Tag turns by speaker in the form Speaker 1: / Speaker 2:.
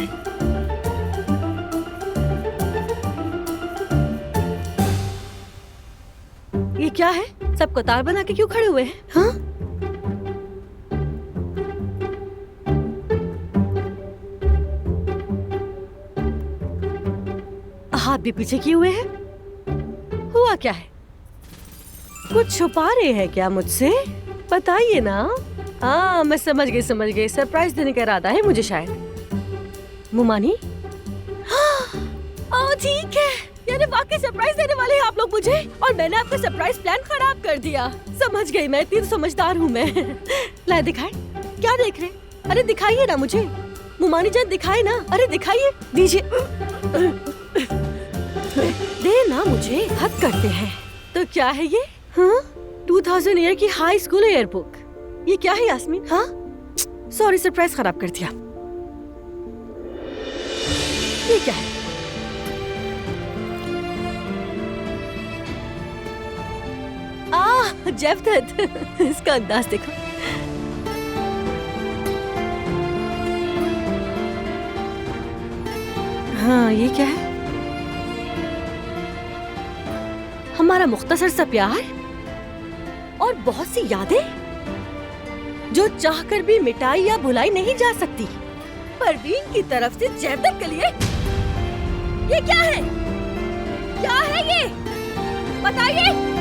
Speaker 1: होगी।
Speaker 2: ये क्या है? सब कतार बना के क्यों खड़े हुए हैं? हाँ? हाथ भी पीछे किए हुए हैं। हुआ क्या है? कुछ छुपा रहे हैं क्या मुझसे? बताइए ना। हाँ, मैं समझ गई। सरप्राइज देने का इरादा है मुझे शायद। मुमानी? हाँ, ठीक है। यानी वाकई सरप्राइज देने वाले हैं आप लोग मुझे, और मैंने आपका सरप्राइज प्लान खराब कर दिया। समझ गई मैं, इतनी समझदार हूँ मैं। लाए दिखाए। क्या देख रहे? अरे दिखाइए ना मुझे। मुमानी जान दिखाए ना। अरे दिखाइए, दीजिए। दे ना मुझे, हद करते हैं। तो क्या है ये? हाँ? 2000 ईयर की हाई स्कूल एयरबुक। ये क्या है यास्मीन? हाँ? सॉरी, सरप्राइज खराब कर दिया। ये क्या है? जेवदत, इसका अंदाज देखो। हाँ, ये क्या है? हमारा मुख्तसर सा प्यार और बहुत सी यादें जो चाहकर भी मिटाई या भुलाई नहीं जा सकती। परवीन की तरफ से जेवदत के लिए ये क्या है? क्या है ये? बताइए।